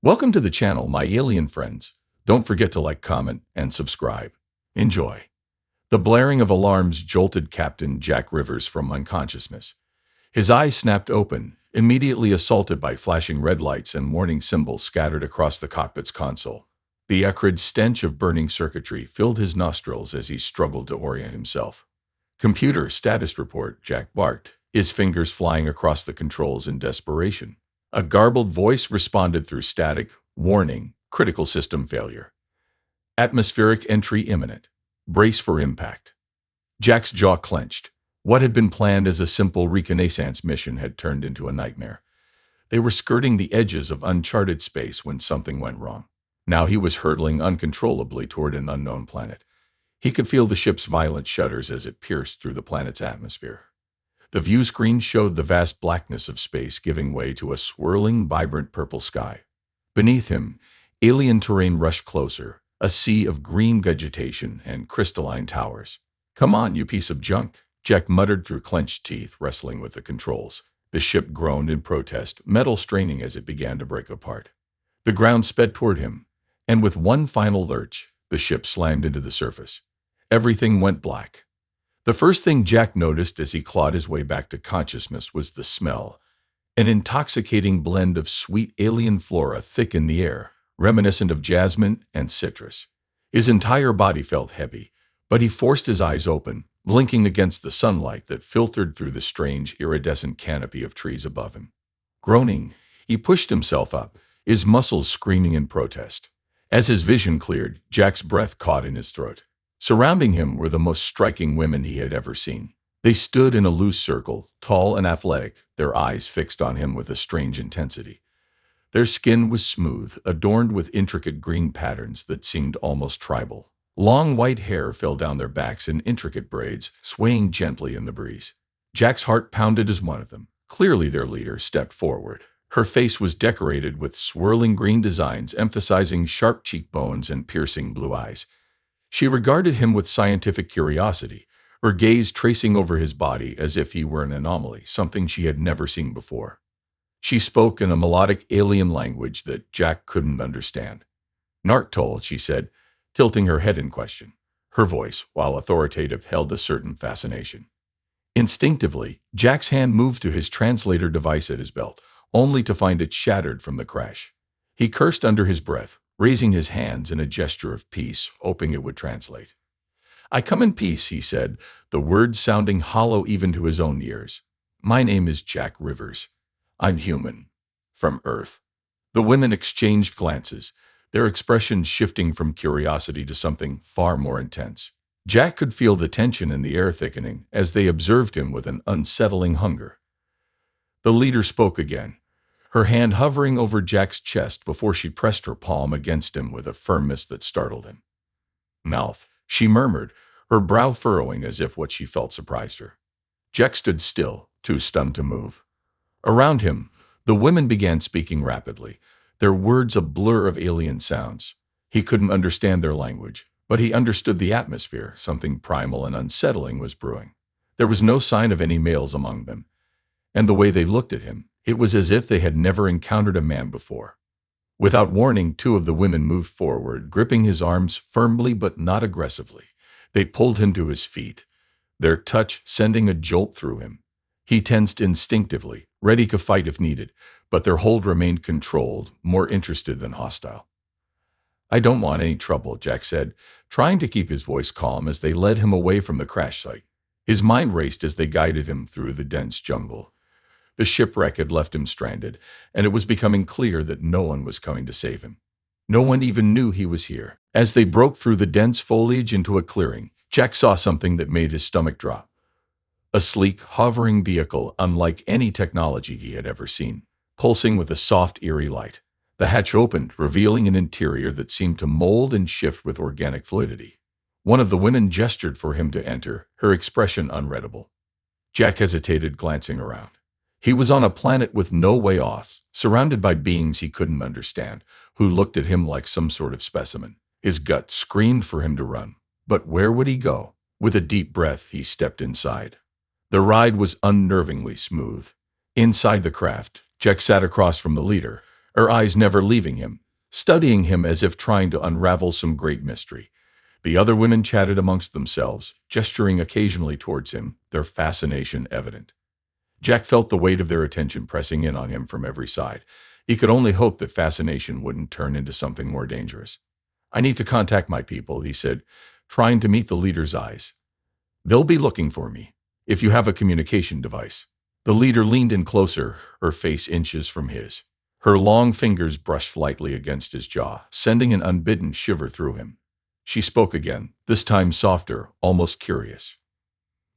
Welcome to the channel, my alien friends. Don't forget to like, comment, and subscribe. Enjoy. The blaring of alarms jolted Captain Jack Rivers from unconsciousness. His eyes snapped open, immediately assaulted by flashing red lights and warning symbols scattered across the cockpit's console. The acrid stench of burning circuitry filled his nostrils as he struggled to orient himself. "Computer status report," Jack barked, his fingers flying across the controls in desperation. A garbled voice responded through static. "Warning, critical system failure. Atmospheric entry imminent. Brace for impact." Jack's jaw clenched. What had been planned as a simple reconnaissance mission had turned into a nightmare. They were skirting the edges of uncharted space when something went wrong. Now he was hurtling uncontrollably toward an unknown planet. He could feel the ship's violent shudders as it pierced through the planet's atmosphere. The view screen showed the vast blackness of space giving way to a swirling, vibrant purple sky. Beneath him, alien terrain rushed closer, a sea of green vegetation and crystalline towers. "Come on, you piece of junk," Jack muttered through clenched teeth, wrestling with the controls. The ship groaned in protest, metal straining as it began to break apart. The ground sped toward him, and with one final lurch, the ship slammed into the surface. Everything went black. The first thing Jack noticed as he clawed his way back to consciousness was the smell. An intoxicating blend of sweet alien flora thick in the air, reminiscent of jasmine and citrus. His entire body felt heavy, but he forced his eyes open, blinking against the sunlight that filtered through the strange, iridescent canopy of trees above him. Groaning, he pushed himself up, his muscles screaming in protest. As his vision cleared, Jack's breath caught in his throat. Surrounding him were the most striking women he had ever seen. They stood in a loose circle, tall and athletic, their eyes fixed on him with a strange intensity. Their skin was smooth, adorned with intricate green patterns that seemed almost tribal. Long white hair fell down their backs in intricate braids, swaying gently in the breeze. Jack's heart pounded as one of them, clearly their leader, stepped forward. Her face was decorated with swirling green designs emphasizing sharp cheekbones and piercing blue eyes. She regarded him with scientific curiosity, her gaze tracing over his body as if he were an anomaly, something she had never seen before. She spoke in a melodic alien language that Jack couldn't understand. "Narktol," she said, tilting her head in question. Her voice, while authoritative, held a certain fascination. Instinctively, Jack's hand moved to his translator device at his belt, only to find it shattered from the crash. He cursed under his breath, raising his hands in a gesture of peace, hoping it would translate. "I come in peace," he said, the words sounding hollow even to his own ears. "My name is Jack Rivers. I'm human. From Earth." The women exchanged glances, their expressions shifting from curiosity to something far more intense. Jack could feel the tension in the air thickening as they observed him with an unsettling hunger. The leader spoke again, her hand hovering over Jack's chest before she pressed her palm against him with a firmness that startled him. "Mouth," she murmured, her brow furrowing as if what she felt surprised her. Jack stood still, too stunned to move. Around him, the women began speaking rapidly, their words a blur of alien sounds. He couldn't understand their language, but he understood the atmosphere. Something primal and unsettling was brewing. There was no sign of any males among them, and the way they looked at him, it was as if they had never encountered a man before. Without warning, two of the women moved forward, gripping his arms firmly but not aggressively. They pulled him to his feet, their touch sending a jolt through him. He tensed instinctively, ready to fight if needed, but their hold remained controlled, more interested than hostile. "I don't want any trouble," Jack said, trying to keep his voice calm as they led him away from the crash site. His mind raced as they guided him through the dense jungle. The shipwreck had left him stranded, and it was becoming clear that no one was coming to save him. No one even knew he was here. As they broke through the dense foliage into a clearing, Jack saw something that made his stomach drop. A sleek, hovering vehicle unlike any technology he had ever seen, pulsing with a soft, eerie light. The hatch opened, revealing an interior that seemed to mold and shift with organic fluidity. One of the women gestured for him to enter, her expression unreadable. Jack hesitated, glancing around. He was on a planet with no way off, surrounded by beings he couldn't understand, who looked at him like some sort of specimen. His gut screamed for him to run. But where would he go? With a deep breath, he stepped inside. The ride was unnervingly smooth. Inside the craft, Jack sat across from the leader, her eyes never leaving him, studying him as if trying to unravel some great mystery. The other women chatted amongst themselves, gesturing occasionally towards him, their fascination evident. Jack felt the weight of their attention pressing in on him from every side. He could only hope that fascination wouldn't turn into something more dangerous. "I need to contact my people," he said, trying to meet the leader's eyes. "They'll be looking for me. If you have a communication device." The leader leaned in closer, her face inches from his. Her long fingers brushed lightly against his jaw, sending an unbidden shiver through him. She spoke again, this time softer, almost curious.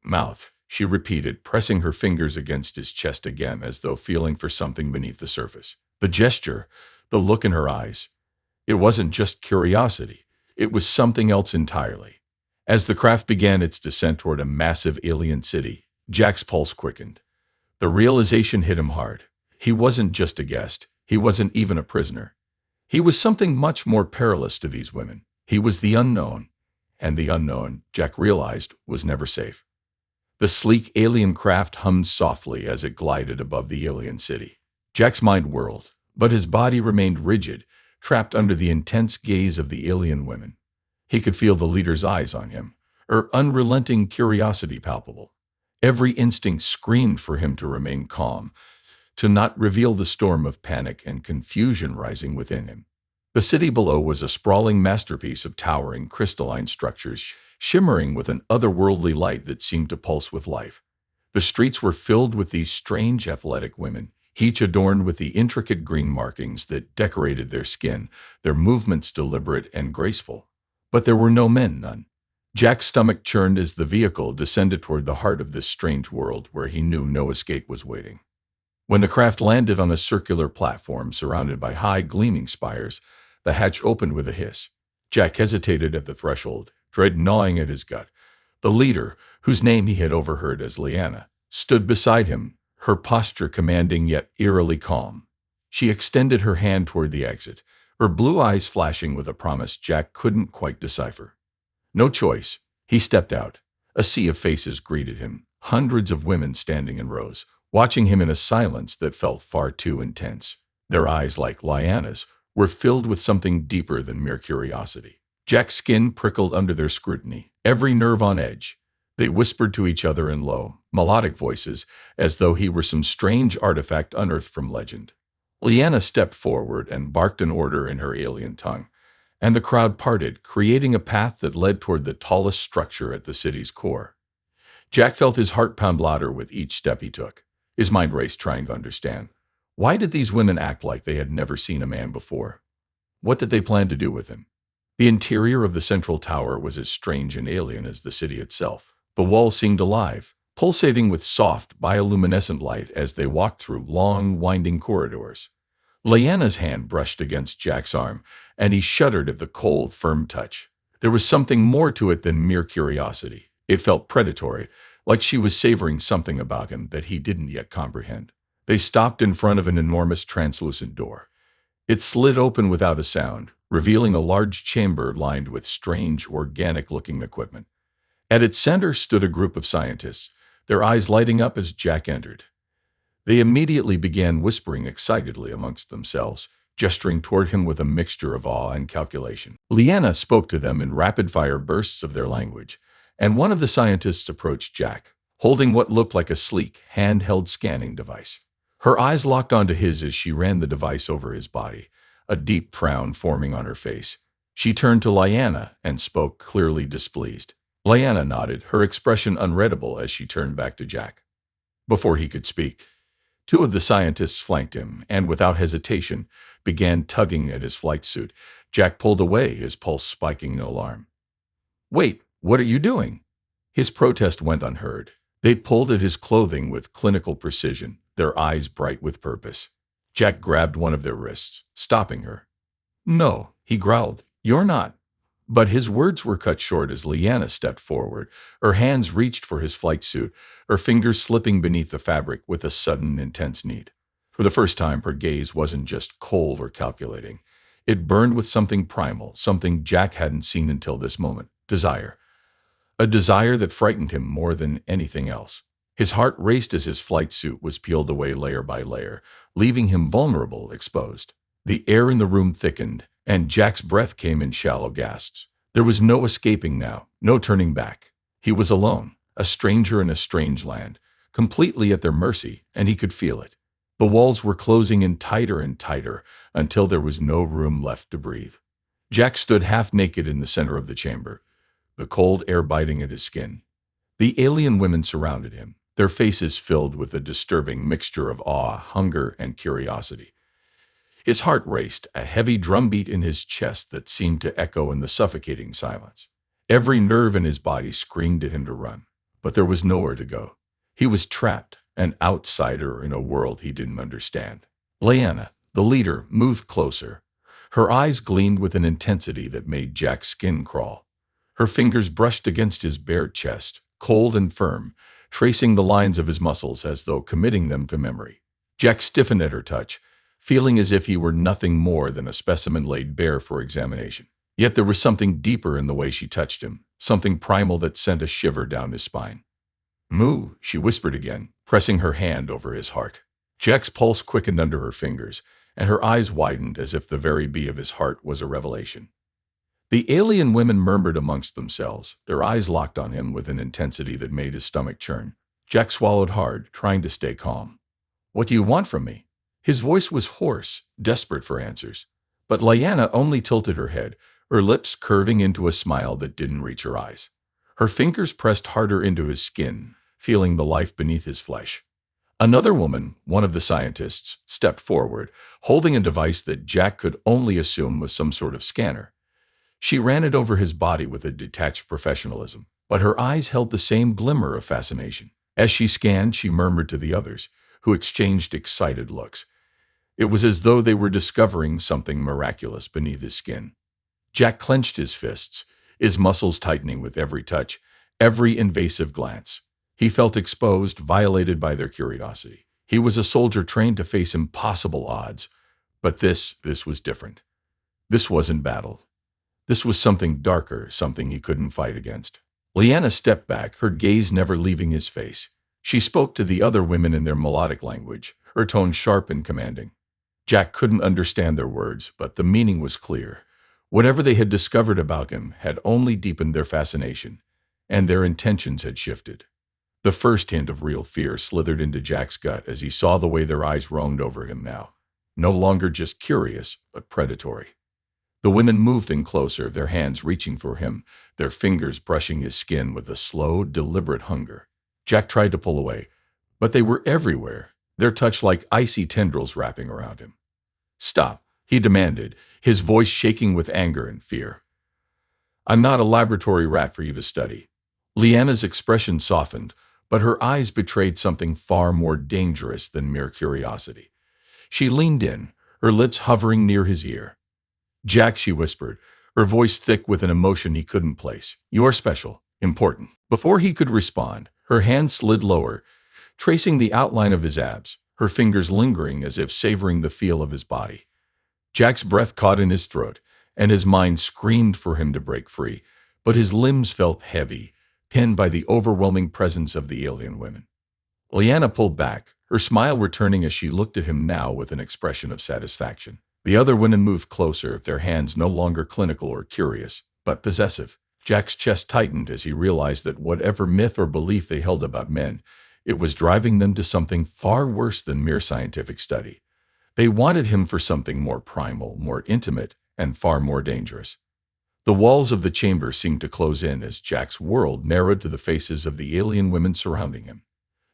"Mouth," she repeated, pressing her fingers against his chest again as though feeling for something beneath the surface. The gesture, the look in her eyes, it wasn't just curiosity. It was something else entirely. As the craft began its descent toward a massive alien city, Jack's pulse quickened. The realization hit him hard. He wasn't just a guest. He wasn't even a prisoner. He was something much more perilous to these women. He was the unknown. And the unknown, Jack realized, was never safe. The sleek alien craft hummed softly as it glided above the alien city. Jack's mind whirled, but his body remained rigid, trapped under the intense gaze of the alien women. He could feel the leader's eyes on him, her unrelenting curiosity palpable. Every instinct screamed for him to remain calm, to not reveal the storm of panic and confusion rising within him. The city below was a sprawling masterpiece of towering crystalline structures, shimmering with an otherworldly light that seemed to pulse with life. The streets were filled with these strange athletic women, each adorned with the intricate green markings that decorated their skin, their movements deliberate and graceful. But there were no men, none. Jack's stomach churned as the vehicle descended toward the heart of this strange world where he knew no escape was waiting. When the craft landed on a circular platform surrounded by high, gleaming spires, the hatch opened with a hiss. Jack hesitated at the threshold, dread gnawing at his gut. The leader, whose name he had overheard as Leanna, stood beside him, her posture commanding yet eerily calm. She extended her hand toward the exit, her blue eyes flashing with a promise Jack couldn't quite decipher. No choice. He stepped out. A sea of faces greeted him, hundreds of women standing in rows, watching him in a silence that felt far too intense. Their eyes, like Leanna's, were filled with something deeper than mere curiosity. Jack's skin prickled under their scrutiny, every nerve on edge. They whispered to each other in low, melodic voices, as though he were some strange artifact unearthed from legend. Leanna stepped forward and barked an order in her alien tongue, and the crowd parted, creating a path that led toward the tallest structure at the city's core. Jack felt his heart pound louder with each step he took. His mind raced, trying to understand. Why did these women act like they had never seen a man before? What did they plan to do with him? The interior of the central tower was as strange and alien as the city itself. The walls seemed alive, pulsating with soft, bioluminescent light as they walked through long, winding corridors. Leanna's hand brushed against Jack's arm, and he shuddered at the cold, firm touch. There was something more to it than mere curiosity. It felt predatory, like she was savoring something about him that he didn't yet comprehend. They stopped in front of an enormous translucent door. It slid open without a sound, revealing a large chamber lined with strange, organic-looking equipment. At its center stood a group of scientists, their eyes lighting up as Jack entered. They immediately began whispering excitedly amongst themselves, gesturing toward him with a mixture of awe and calculation. Leanna spoke to them in rapid-fire bursts of their language, and one of the scientists approached Jack, holding what looked like a sleek, handheld scanning device. Her eyes locked onto his as she ran the device over his body, a deep frown forming on her face. She turned to Leanna and spoke, clearly displeased. Leanna nodded, her expression unreadable as she turned back to Jack. Before he could speak, two of the scientists flanked him and, without hesitation, began tugging at his flight suit. Jack pulled away, his pulse spiking in alarm. "Wait, what are you doing?" His protest went unheard. They pulled at his clothing with clinical precision, their eyes bright with purpose. Jack grabbed one of their wrists, stopping her. "No," he growled, "you're not." But his words were cut short as Leanna stepped forward. Her hands reached for his flight suit, her fingers slipping beneath the fabric with a sudden, intense need. For the first time, her gaze wasn't just cold or calculating. It burned with something primal, something Jack hadn't seen until this moment. Desire. A desire that frightened him more than anything else. His heart raced as his flight suit was peeled away layer by layer, leaving him vulnerable, exposed. The air in the room thickened, and Jack's breath came in shallow gasps. There was no escaping now, no turning back. He was alone, a stranger in a strange land, completely at their mercy, and he could feel it. The walls were closing in tighter and tighter until there was no room left to breathe. Jack stood half naked in the center of the chamber, the cold air biting at his skin. The alien women surrounded him, their faces filled with a disturbing mixture of awe, hunger, and curiosity. His heart raced, a heavy drumbeat in his chest that seemed to echo in the suffocating silence. Every nerve in his body screamed at him to run, but there was nowhere to go. He was trapped, an outsider in a world he didn't understand. Lyanna, the leader, moved closer. Her eyes gleamed with an intensity that made Jack's skin crawl. Her fingers brushed against his bare chest, cold and firm, tracing the lines of his muscles as though committing them to memory. Jack stiffened at her touch, feeling as if he were nothing more than a specimen laid bare for examination. Yet there was something deeper in the way she touched him, something primal that sent a shiver down his spine. "Moo," she whispered again, pressing her hand over his heart. Jack's pulse quickened under her fingers, and her eyes widened as if the very beat of his heart was a revelation. The alien women murmured amongst themselves, their eyes locked on him with an intensity that made his stomach churn. Jack swallowed hard, trying to stay calm. "What do you want from me?" His voice was hoarse, desperate for answers. But Lyanna only tilted her head, her lips curving into a smile that didn't reach her eyes. Her fingers pressed harder into his skin, feeling the life beneath his flesh. Another woman, one of the scientists, stepped forward, holding a device that Jack could only assume was some sort of scanner. She ran it over his body with a detached professionalism, but her eyes held the same glimmer of fascination. As she scanned, she murmured to the others, who exchanged excited looks. It was as though they were discovering something miraculous beneath his skin. Jack clenched his fists, his muscles tightening with every touch, every invasive glance. He felt exposed, violated by their curiosity. He was a soldier trained to face impossible odds, but this was different. This wasn't battle. This was something darker, something he couldn't fight against. Lyanna stepped back, her gaze never leaving his face. She spoke to the other women in their melodic language, her tone sharp and commanding. Jack couldn't understand their words, but the meaning was clear. Whatever they had discovered about him had only deepened their fascination, and their intentions had shifted. The first hint of real fear slithered into Jack's gut as he saw the way their eyes roamed over him now. No longer just curious, but predatory. The women moved in closer, their hands reaching for him, their fingers brushing his skin with a slow, deliberate hunger. Jack tried to pull away, but they were everywhere, their touch like icy tendrils wrapping around him. "Stop," he demanded, his voice shaking with anger and fear. "I'm not a laboratory rat for you to study." Lyanna's expression softened, but her eyes betrayed something far more dangerous than mere curiosity. She leaned in, her lips hovering near his ear. "Jack," she whispered, her voice thick with an emotion he couldn't place. "You are special, important." Before he could respond, her hand slid lower, tracing the outline of his abs, her fingers lingering as if savoring the feel of his body. Jack's breath caught in his throat, and his mind screamed for him to break free, but his limbs felt heavy, pinned by the overwhelming presence of the alien women. Lyanna pulled back, her smile returning as she looked at him now with an expression of satisfaction. The other women moved closer, their hands no longer clinical or curious, but possessive. Jack's chest tightened as he realized that whatever myth or belief they held about men, it was driving them to something far worse than mere scientific study. They wanted him for something more primal, more intimate, and far more dangerous. The walls of the chamber seemed to close in as Jack's world narrowed to the faces of the alien women surrounding him.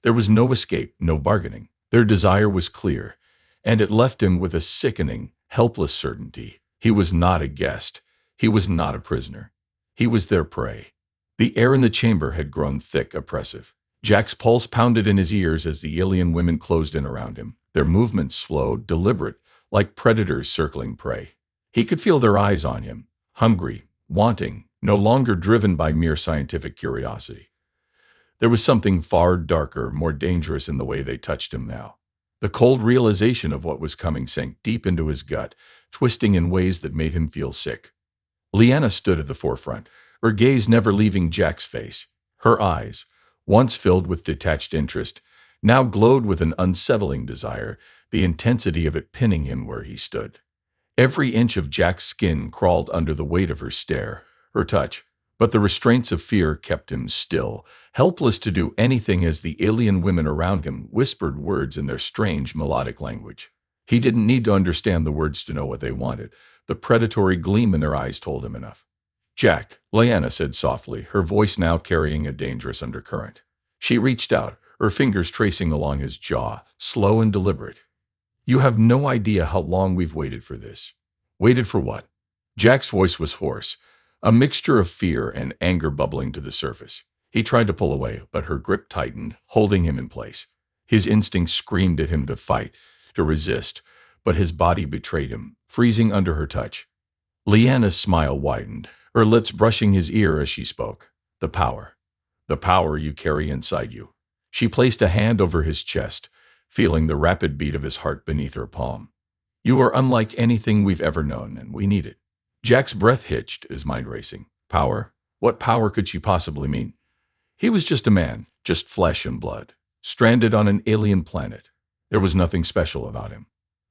There was no escape, no bargaining. Their desire was clear, and it left him with a sickening, helpless certainty. He was not a guest. He was not a prisoner. He was their prey. The air in the chamber had grown thick, oppressive. Jack's pulse pounded in his ears as the alien women closed in around him, their movements slow, deliberate, like predators circling prey. He could feel their eyes on him, hungry, wanting, no longer driven by mere scientific curiosity. There was something far darker, more dangerous in the way they touched him now. The cold realization of what was coming sank deep into his gut, twisting in ways that made him feel sick. Lyanna stood at the forefront, her gaze never leaving Jack's face. Her eyes, once filled with detached interest, now glowed with an unsettling desire, the intensity of it pinning him where he stood. Every inch of Jack's skin crawled under the weight of her stare, her touch, but the restraints of fear kept him still, helpless to do anything as the alien women around him whispered words in their strange melodic language. He didn't need to understand the words to know what they wanted. The predatory gleam in their eyes told him enough. "Jack," Lyanna said softly, her voice now carrying a dangerous undercurrent. She reached out, her fingers tracing along his jaw, slow and deliberate. "You have no idea how long we've waited for this." "Waited for what?" Jack's voice was hoarse, a mixture of fear and anger bubbling to the surface. He tried to pull away, but her grip tightened, holding him in place. His instincts screamed at him to fight, to resist, but his body betrayed him, freezing under her touch. Lyanna's smile widened, her lips brushing his ear as she spoke. "The power. The power you carry inside you." She placed a hand over his chest, feeling the rapid beat of his heart beneath her palm. "You are unlike anything we've ever known, and we need it." Jack's breath hitched, his mind racing. Power? What power could she possibly mean? He was just a man, just flesh and blood, stranded on an alien planet. There was nothing special about him.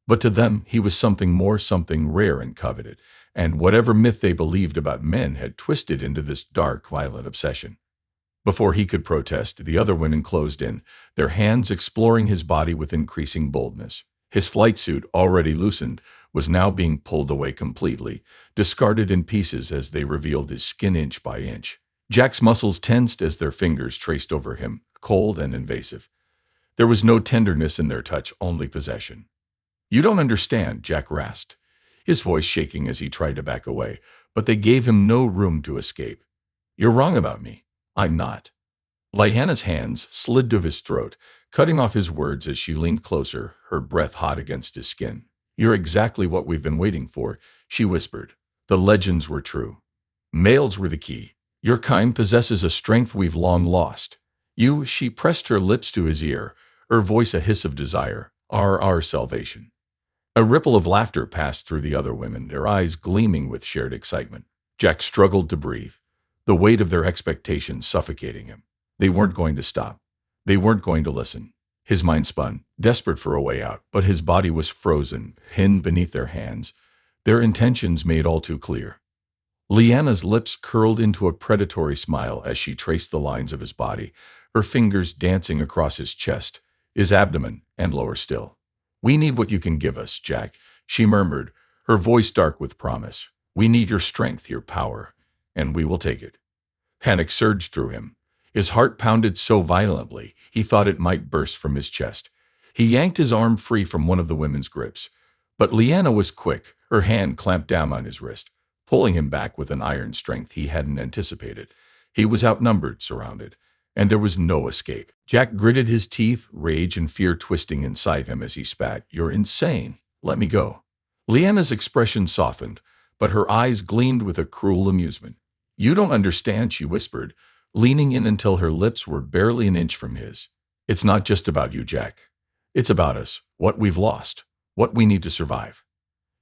But to them, he was something more, something rare and coveted, and whatever myth they believed about men had twisted into this dark, violent obsession. Before he could protest, the other women closed in, their hands exploring his body with increasing boldness. His flight suit, already loosened, was now being pulled away completely, discarded in pieces as they revealed his skin inch by inch. Jack's muscles tensed as their fingers traced over him, cold and invasive. There was no tenderness in their touch, only possession. "You don't understand," Jack rasped, his voice shaking as he tried to back away, but they gave him no room to escape. "You're wrong about me. I'm not." Lyanna's hands slid to his throat, cutting off his words as she leaned closer, her breath hot against his skin. "You're exactly what we've been waiting for," she whispered. "The legends were true. Males were the key. Your kind possesses a strength we've long lost. You," she pressed her lips to his ear, her voice a hiss of desire, "are our salvation." A ripple of laughter passed through the other women, their eyes gleaming with shared excitement. Jack struggled to breathe, the weight of their expectations suffocating him. They weren't going to stop. They weren't going to listen. His mind spun, desperate for a way out, but his body was frozen, pinned beneath their hands, their intentions made all too clear. Lyanna's lips curled into a predatory smile as she traced the lines of his body, her fingers dancing across his chest, his abdomen, and lower still. "We need what you can give us, Jack," she murmured, her voice dark with promise. "We need your strength, your power, and we will take it." Panic surged through him. His heart pounded so violently, he thought it might burst from his chest. He yanked his arm free from one of the women's grips. But Lyanna was quick, her hand clamped down on his wrist, pulling him back with an iron strength he hadn't anticipated. He was outnumbered, surrounded, and there was no escape. Jack gritted his teeth, rage and fear twisting inside him as he spat. "You're insane. Let me go." Lyanna's expression softened, but her eyes gleamed with a cruel amusement. "You don't understand," she whispered, leaning in until her lips were barely an inch from his. "It's not just about you, Jack. It's about us, what we've lost, what we need to survive."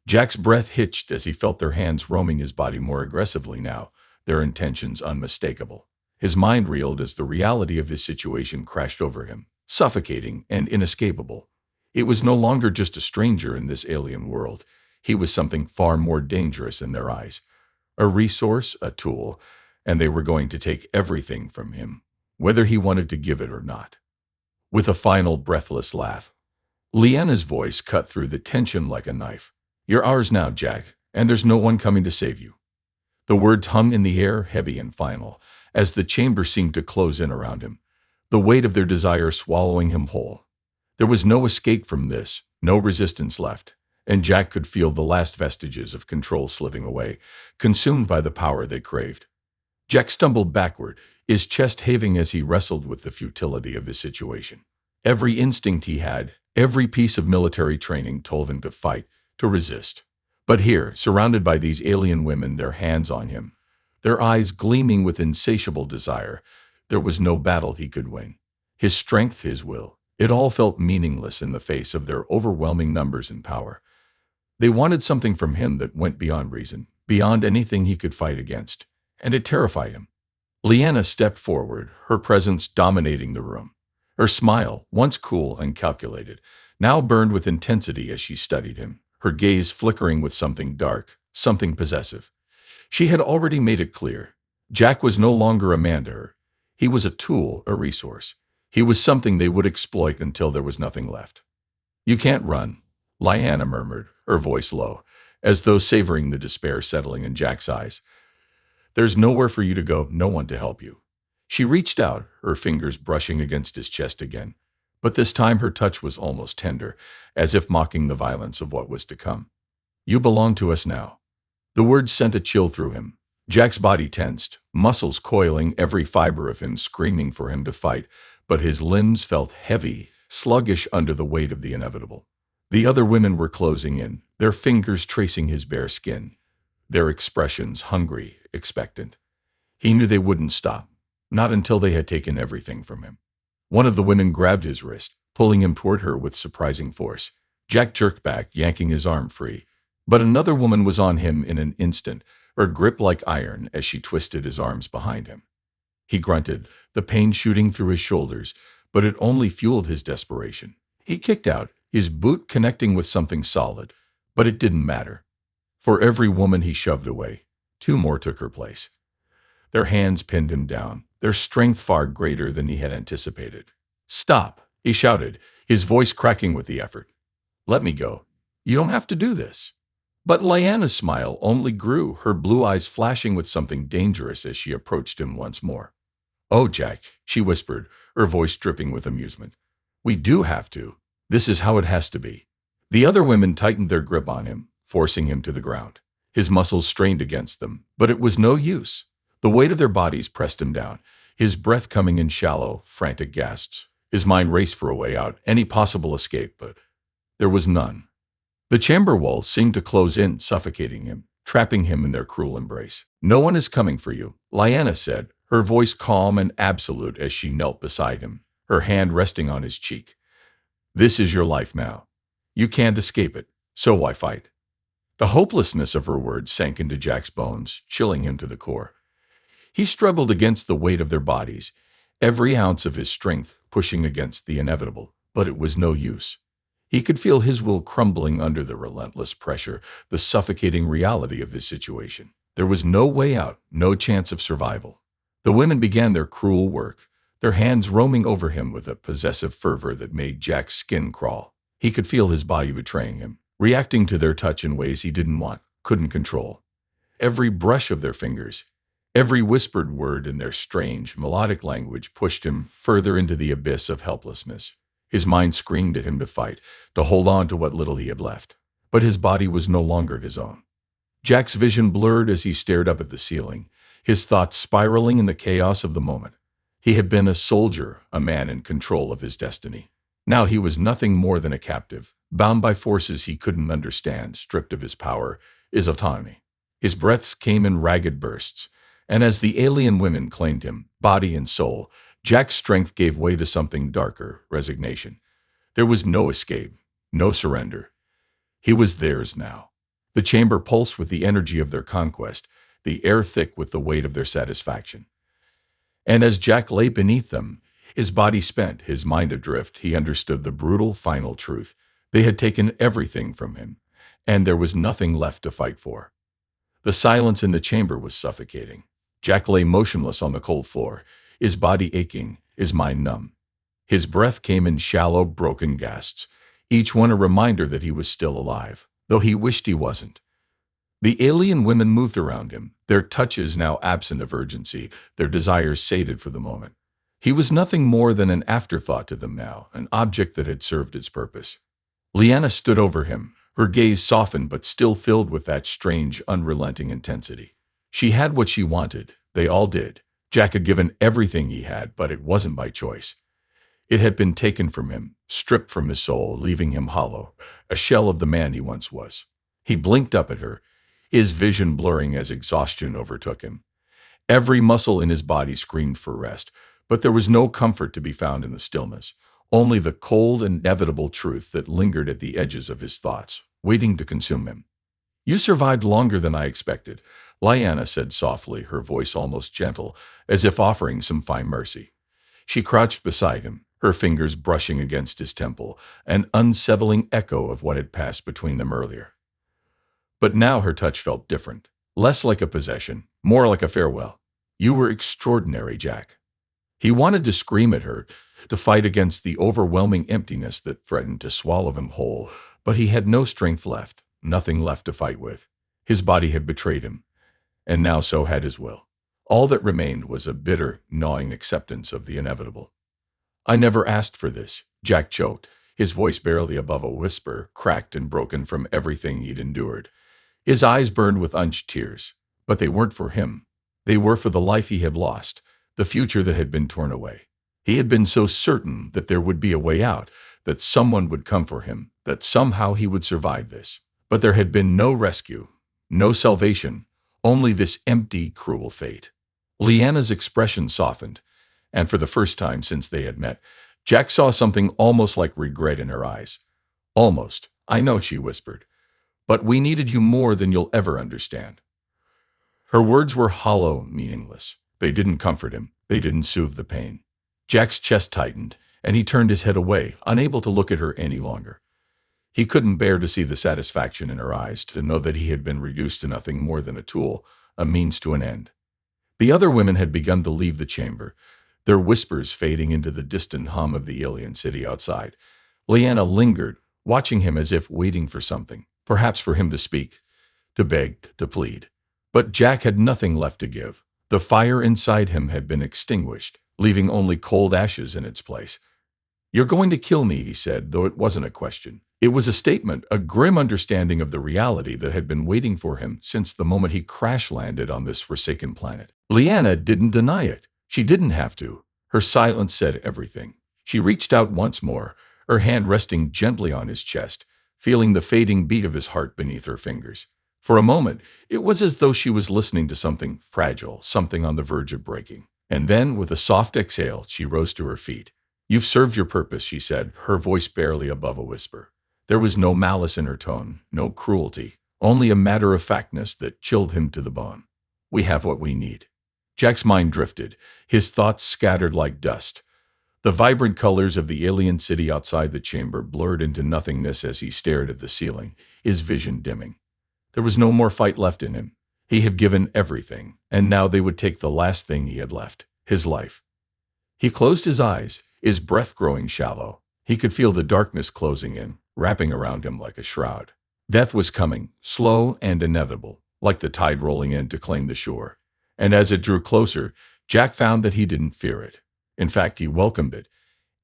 Jack's breath hitched as he felt their hands roaming his body more aggressively now, their intentions unmistakable. His mind reeled as the reality of his situation crashed over him, suffocating and inescapable. It was no longer just a stranger in this alien world. He was something far more dangerous in their eyes. A resource, a tool, and they were going to take everything from him, whether he wanted to give it or not. With a final breathless laugh, Lyanna's voice cut through the tension like a knife. "You're ours now, Jack, and there's no one coming to save you." The words hung in the air, heavy and final, as the chamber seemed to close in around him, the weight of their desire swallowing him whole. There was no escape from this, no resistance left, and Jack could feel the last vestiges of control slipping away, consumed by the power they craved. Jack stumbled backward, his chest heaving as he wrestled with the futility of his situation. Every instinct he had, every piece of military training told him to fight, to resist. But here, surrounded by these alien women, their hands on him, their eyes gleaming with insatiable desire, there was no battle he could win. His strength, his will, it all felt meaningless in the face of their overwhelming numbers and power. They wanted something from him that went beyond reason, beyond anything he could fight against, and it terrified him. Lyanna stepped forward, her presence dominating the room. Her smile, once cool and calculated, now burned with intensity as she studied him, her gaze flickering with something dark, something possessive. She had already made it clear. Jack was no longer a man to her. He was a tool, a resource. He was something they would exploit until there was nothing left. You can't run, Lyanna murmured, her voice low, as though savoring the despair settling in Jack's eyes. There's nowhere for you to go, no one to help you. She reached out, her fingers brushing against his chest again, but this time her touch was almost tender, as if mocking the violence of what was to come. You belong to us now. The words sent a chill through him. Jack's body tensed, muscles coiling, every fiber of him screaming for him to fight, but his limbs felt heavy, sluggish under the weight of the inevitable. The other women were closing in, their fingers tracing his bare skin, their expressions hungry, expectant. He knew they wouldn't stop, not until they had taken everything from him. One of the women grabbed his wrist, pulling him toward her with surprising force. Jack jerked back, yanking his arm free. But another woman was on him in an instant, her grip like iron as she twisted his arms behind him. He grunted, the pain shooting through his shoulders, but it only fueled his desperation. He kicked out, his boot connecting with something solid, but it didn't matter. For every woman he shoved away, two more took her place. Their hands pinned him down, their strength far greater than he had anticipated. Stop, he shouted, his voice cracking with the effort. Let me go. You don't have to do this. But Lyanna's smile only grew, her blue eyes flashing with something dangerous as she approached him once more. Oh, Jack, she whispered, her voice dripping with amusement. We do have to. This is how it has to be. The other women tightened their grip on him, forcing him to the ground. His muscles strained against them, but it was no use. The weight of their bodies pressed him down, his breath coming in shallow, frantic gasps. His mind raced for a way out, any possible escape, but there was none. The chamber walls seemed to close in, suffocating him, trapping him in their cruel embrace. No one is coming for you, Lyanna said, her voice calm and absolute as she knelt beside him, her hand resting on his cheek. This is your life now. You can't escape it, so why fight? The hopelessness of her words sank into Jack's bones, chilling him to the core. He struggled against the weight of their bodies, every ounce of his strength pushing against the inevitable, but it was no use. He could feel his will crumbling under the relentless pressure, the suffocating reality of this situation. There was no way out, no chance of survival. The women began their cruel work, their hands roaming over him with a possessive fervor that made Jack's skin crawl. He could feel his body betraying him, reacting to their touch in ways he didn't want, couldn't control. Every brush of their fingers, every whispered word in their strange, melodic language pushed him further into the abyss of helplessness. His mind screamed at him to fight, to hold on to what little he had left. But his body was no longer his own. Jack's vision blurred as he stared up at the ceiling, his thoughts spiraling in the chaos of the moment. He had been a soldier, a man in control of his destiny. Now he was nothing more than a captive, bound by forces he couldn't understand, stripped of his power, his autonomy. His breaths came in ragged bursts, and as the alien women claimed him, body and soul, Jack's strength gave way to something darker, resignation. There was no escape, no surrender. He was theirs now. The chamber pulsed with the energy of their conquest, the air thick with the weight of their satisfaction. And as Jack lay beneath them, his body spent, his mind adrift, he understood the brutal final truth. They had taken everything from him, and there was nothing left to fight for. The silence in the chamber was suffocating. Jack lay motionless on the cold floor, his body aching, his mind numb. His breath came in shallow, broken gasps, each one a reminder that he was still alive, though he wished he wasn't. The alien women moved around him, their touches now absent of urgency, their desires sated for the moment. He was nothing more than an afterthought to them now, an object that had served its purpose. Lyanna stood over him, her gaze softened but still filled with that strange, unrelenting intensity. She had what she wanted. They all did. Jack had given everything he had, but it wasn't by choice. It had been taken from him, stripped from his soul, leaving him hollow, a shell of the man he once was. He blinked up at her, his vision blurring as exhaustion overtook him. Every muscle in his body screamed for rest, but there was no comfort to be found in the stillness, only the cold, inevitable truth that lingered at the edges of his thoughts, waiting to consume him. You survived longer than I expected, Lyanna said softly, her voice almost gentle, as if offering some fine mercy. She crouched beside him, her fingers brushing against his temple, an unsettling echo of what had passed between them earlier. But now her touch felt different, less like a possession, more like a farewell. You were extraordinary, Jack. He wanted to scream at her, to fight against the overwhelming emptiness that threatened to swallow him whole, but he had no strength left, nothing left to fight with. His body had betrayed him, and now so had his will. All that remained was a bitter, gnawing acceptance of the inevitable. I never asked for this, Jack choked, his voice barely above a whisper, cracked and broken from everything he'd endured. His eyes burned with unshed tears, but they weren't for him. They were for the life he had lost, the future that had been torn away. He had been so certain that there would be a way out, that someone would come for him, that somehow he would survive this. But there had been no rescue, no salvation, only this empty, cruel fate. Leanna's expression softened, and for the first time since they had met, Jack saw something almost like regret in her eyes. Almost. I know, she whispered. But we needed you more than you'll ever understand. Her words were hollow, meaningless. They didn't comfort him. They didn't soothe the pain. Jack's chest tightened, and he turned his head away, unable to look at her any longer. He couldn't bear to see the satisfaction in her eyes, to know that he had been reduced to nothing more than a tool, a means to an end. The other women had begun to leave the chamber, their whispers fading into the distant hum of the alien city outside. Leanna lingered, watching him as if waiting for something, perhaps for him to speak, to beg, to plead. But Jack had nothing left to give. The fire inside him had been extinguished, leaving only cold ashes in its place. "You're going to kill me," he said, though it wasn't a question. It was a statement, a grim understanding of the reality that had been waiting for him since the moment he crash-landed on this forsaken planet. Leanna didn't deny it. She didn't have to. Her silence said everything. She reached out once more, her hand resting gently on his chest, feeling the fading beat of his heart beneath her fingers. For a moment, it was as though she was listening to something fragile, something on the verge of breaking. And then, with a soft exhale, she rose to her feet. "You've served your purpose," she said, her voice barely above a whisper. There was no malice in her tone, no cruelty, only a matter-of-factness that chilled him to the bone. "We have what we need." Jack's mind drifted, his thoughts scattered like dust. The vibrant colors of the alien city outside the chamber blurred into nothingness as he stared at the ceiling, his vision dimming. There was no more fight left in him. He had given everything, and now they would take the last thing he had left, his life. He closed his eyes, his breath growing shallow. He could feel the darkness closing in, wrapping around him like a shroud. Death was coming, slow and inevitable, like the tide rolling in to claim the shore. And as it drew closer, Jack found that he didn't fear it. In fact, he welcomed it.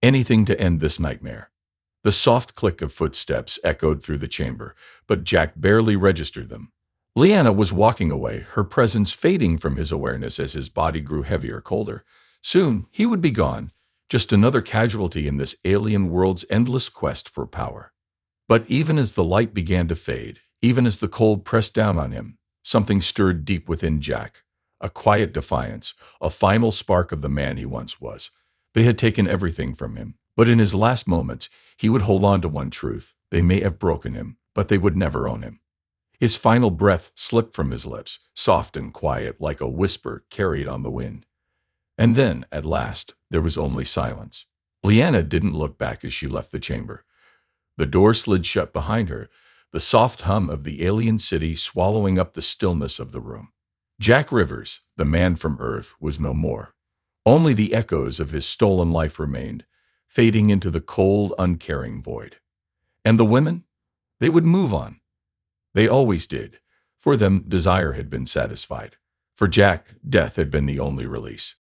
Anything to end this nightmare. The soft click of footsteps echoed through the chamber, but Jack barely registered them. Leanna was walking away, her presence fading from his awareness as his body grew heavier, colder. Soon, he would be gone, just another casualty in this alien world's endless quest for power. But even as the light began to fade, even as the cold pressed down on him, something stirred deep within Jack. A quiet defiance, a final spark of the man he once was. They had taken everything from him, but in his last moments, he would hold on to one truth. They may have broken him, but they would never own him. His final breath slipped from his lips, soft and quiet, like a whisper carried on the wind. And then, at last, there was only silence. Leanna didn't look back as she left the chamber. The door slid shut behind her, the soft hum of the alien city swallowing up the stillness of the room. Jack Rivers, the man from Earth, was no more. Only the echoes of his stolen life remained, fading into the cold, uncaring void. And the women? They would move on. They always did. For them, desire had been satisfied. For Jack, death had been the only release.